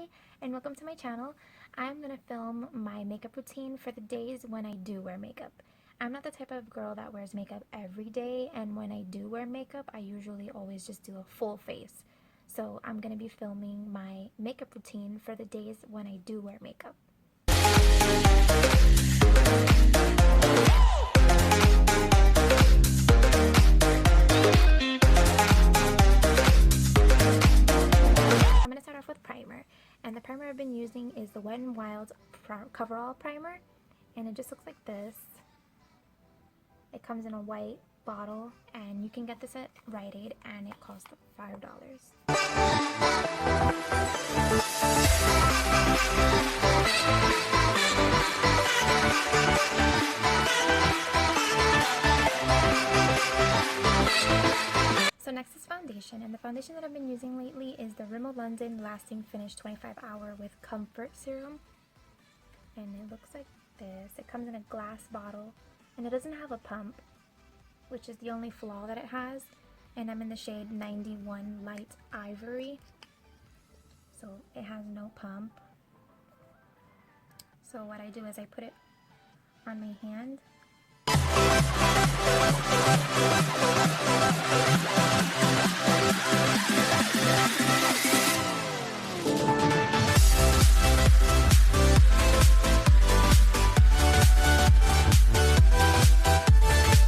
Hi, and welcome to my channel. I'm going to film my makeup routine for the days when I do wear makeup. I'm not the type of girl that wears makeup every day, and when I do wear makeup, I usually always just do a full face. So I'm going to be filming my makeup routine for the days when I do wear makeup. And the primer I've been using is the Wet n Wild Coverall primer, and it just looks like this. It comes in a white bottle, and you can get this at Rite Aid, and it costs $5. So next is foundation, and the foundation that I've been using lately is the Rimmel London Lasting Finish 25 Hour with Comfort Serum, and it looks like this. It comes in a glass bottle, and it doesn't have a pump, which is the only flaw that it has, and I'm in the shade 91 Light Ivory, so it has no pump. So what I do is I put it on my hand.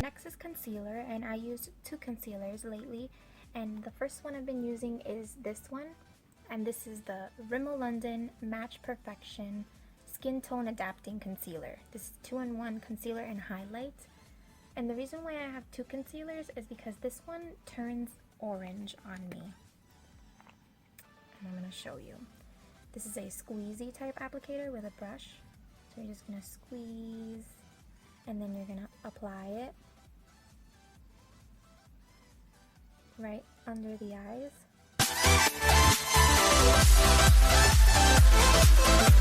Next is concealer, and I used two concealers lately, and the first one I've been using is this one, and this is the Rimmel London Match Perfecting Skin Tone Adapting Concealer. This is 2-in-1 concealer and highlight. And the reason why I have two concealers is because this one turns orange on me. And I'm going to show you. This is a squeezy type applicator with a brush. So you're just going to squeeze, and then you're going to apply it right under the eyes.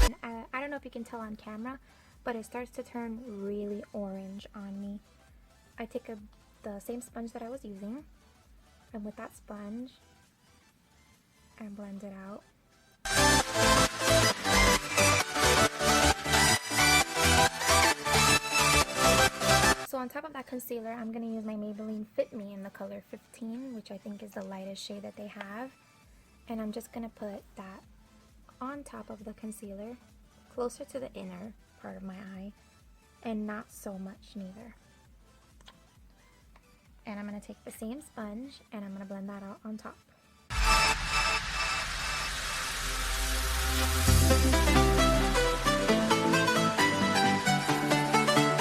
And I don't know if you can tell on camera, but it starts to turn really orange on me. I take the same sponge that I was using, and with that sponge, I blend it out. So on top of that concealer, I'm going to use my Maybelline Fit Me in the color 15, which I think is the lightest shade that they have. And I'm just going to put that on top of the concealer, closer to the inner part of my eye, and not so much neither. And I'm going to take the same sponge, and I'm going to blend that out on top.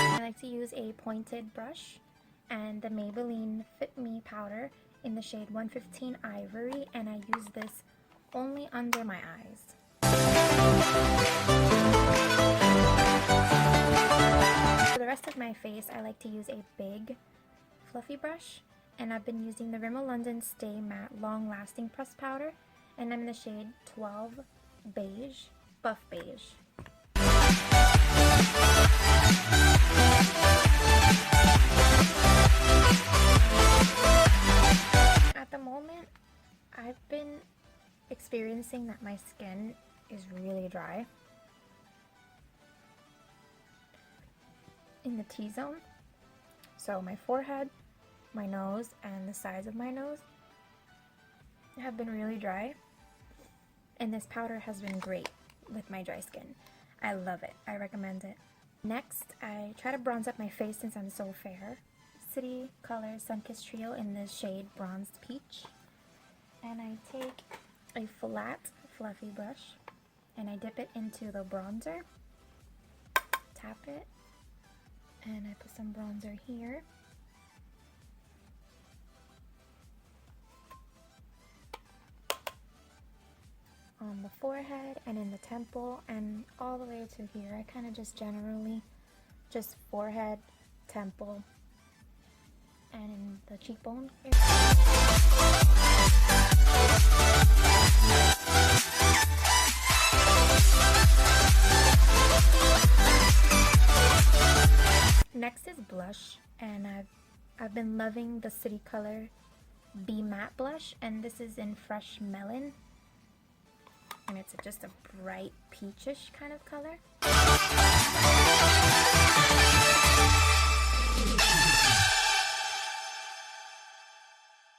I like to use a pointed brush and the Maybelline Fit Me powder in the shade 115 Ivory, and I use this only under my eyes. For the rest of my face, I like to use a big fluffy brush, and I've been using the Rimmel London Stay Matte Long Lasting Pressed Powder, and I'm in the shade 12 Beige, Buff Beige. At the moment, I've been experiencing that my skin is really dry in the T-zone. So my forehead, my nose, and the sides of my nose have been really dry, and this powder has been great with my dry skin. I love it. I recommend it. Next, I try to bronze up my face since I'm so fair. Colors Sunkissed Trio in this shade Bronzed Peach, and I take a flat fluffy brush and I dip it into the bronzer, tap it, and I put some bronzer here. On the forehead and in the temple and all the way to here. I kind of just generally just forehead, temple, and in the cheekbone area. Next is blush, and I've been loving the City Color Be Matte blush, and this is in Fresh Melon. and it's just a bright peachish kind of color.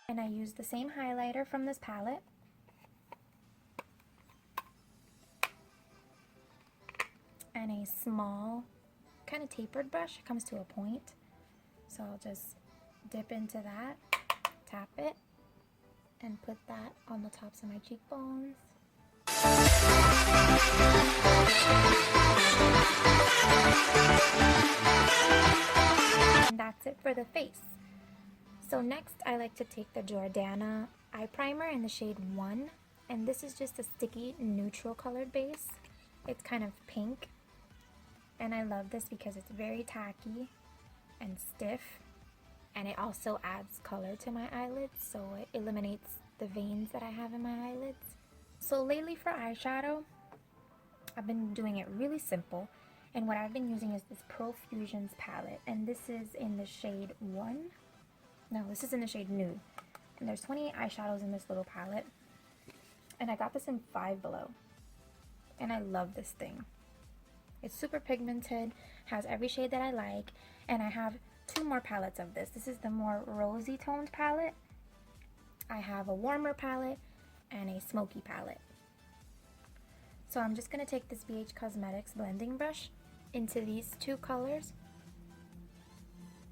And I use the same highlighter from this palette. And a small, kind of tapered brush. It comes to a point. So I'll just dip into that, tap it, and put that on the tops of my cheekbones. And that's it for the face. So next I like to take the Jordana eye primer in the shade 1, and this is just a sticky neutral colored base. It's kind of pink, and I love this because it's very tacky and stiff, and it also adds color to my eyelids, so it eliminates the veins that I have in my eyelids. So lately for eyeshadow, I've been doing it really simple, and what I've been using is this Profusion's palette, and this is in the shade 1. No, this is in the shade Nude, and there's 28 eyeshadows in this little palette, and I got this in Five Below, and I love this thing. It's super pigmented, has every shade that I like, and I have 2 more palettes of this. This is the more rosy toned palette. I have a warmer palette and a smoky palette. So I'm just going to take this Beige Cosmetics blending brush into these 2 colors.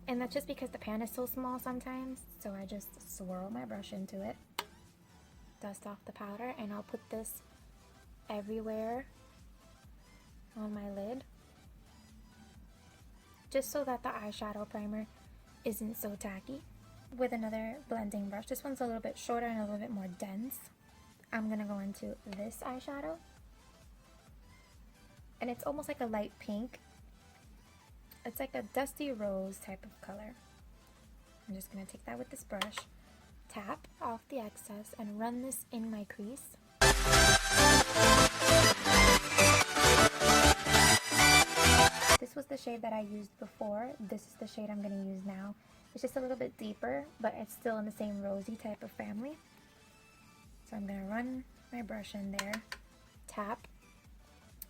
And that's just because the pan is so small sometimes, so I just swirl my brush into it, dust off the powder, and I'll put this everywhere on my lid, just so that the eyeshadow primer isn't so tacky. With another blending brush, this one's a little bit shorter and a little bit more dense, I'm gonna go into this eyeshadow, and it's almost like a light pink. It's like a dusty rose type of color. I'm just going to take that with this brush, tap off the excess, and run this in my crease. This was the shade that I used before. This is the shade I'm going to use now. It's just a little bit deeper, but it's still in the same rosy type of family. So I'm going to run my brush in there, tap,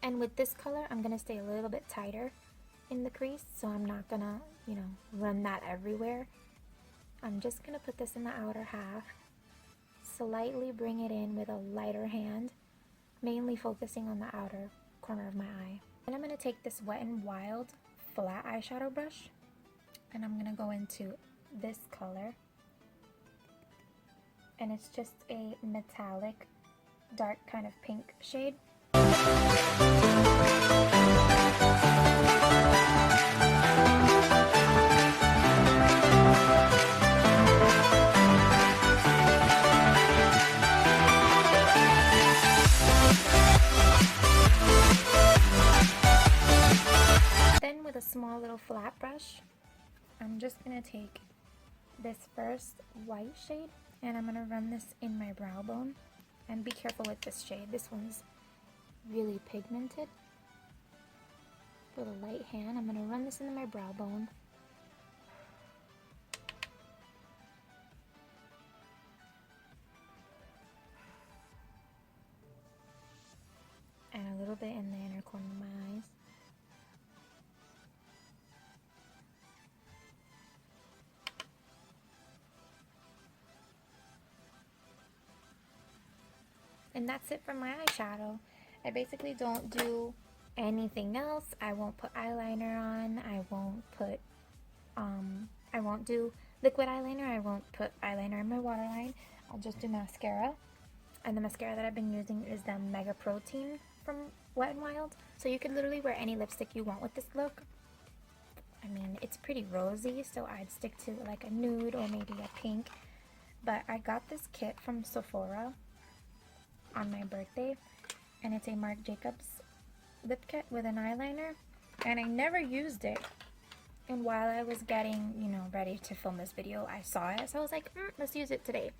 and with this color, I'm going to stay a little bit tighter in the crease, so I'm not gonna, run that everywhere. I'm just gonna put this in the outer half, slightly bring it in with a lighter hand, mainly focusing on the outer corner of my eye. And I'm gonna take this Wet n Wild flat eyeshadow brush, and I'm gonna go into this color, and it's just a metallic, dark kind of pink shade. Then with a small little flat brush, I'm just going to take this first white shade, and I'm going to run this in my brow bone. And be careful with this shade. This one's really pigmented. With a light hand, I'm going to run this into my brow bone. And a little bit in the inner corner of my eyes. And that's it for my eyeshadow. I basically don't do anything else. I won't put eyeliner on. I won't do liquid eyeliner. I won't put eyeliner in my waterline. I'll just do mascara. And the mascara that I've been using is the Mega Protein from Wet n Wild. So you can literally wear any lipstick you want with this look. I mean, it's pretty rosy, so I'd stick to like a nude or maybe a pink. But I got this kit from Sephora on my birthday, and it's a Marc Jacobs lip kit with an eyeliner, and I never used it. And while I was getting, ready to film this video, I saw it, so I was like, let's use it today.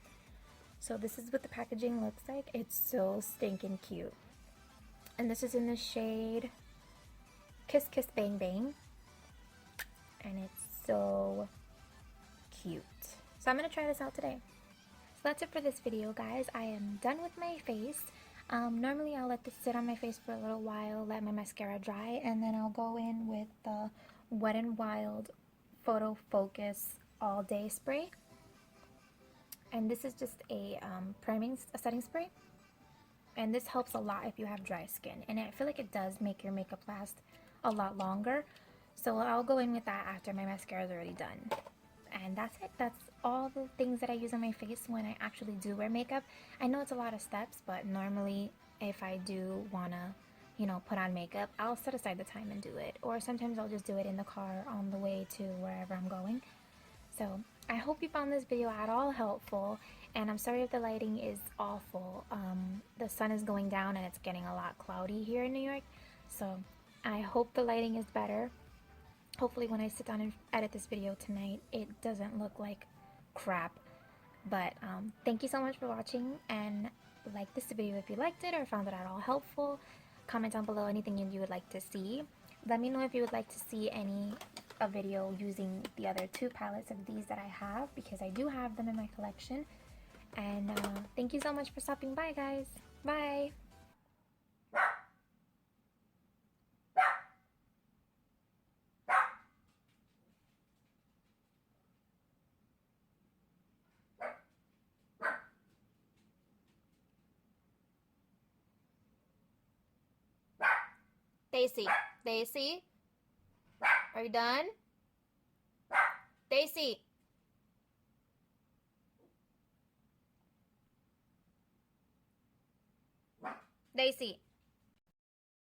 So this is what the packaging looks like. It's so stinking cute. And this is in the shade Kiss Kiss Bang Bang, and it's so cute. So I'm gonna try this out today. So that's it for this video, guys. I am done with my face. Normally I'll let this sit on my face for a little while, let my mascara dry, and then I'll go in with the Wet n Wild Photo Focus All Day Spray. And this is just a setting spray. And this helps a lot if you have dry skin. And I feel like it does make your makeup last a lot longer. So I'll go in with that after my mascara is already done. And that's it. That's all the things that I use on my face when I actually do wear makeup. I know it's a lot of steps, but normally if I do want to, you know, put on makeup, I'll set aside the time and do it. Or sometimes I'll just do it in the car on the way to wherever I'm going. So I hope you found this video at all helpful, and I'm sorry if the lighting is awful. The sun is going down and it's getting a lot cloudy here in New York, so I hope the lighting is better. Hopefully when I sit down and edit this video tonight, it doesn't look like crap. But thank you so much for watching, and like this video if you liked it or found it at all helpful. Comment down below anything you would like to see. Let me know if you would like to see a video using the other two palettes of these that I have, because I do have them in my collection. And thank you so much for stopping by, guys. Bye! Daisy, Daisy, are you done? Daisy! Daisy!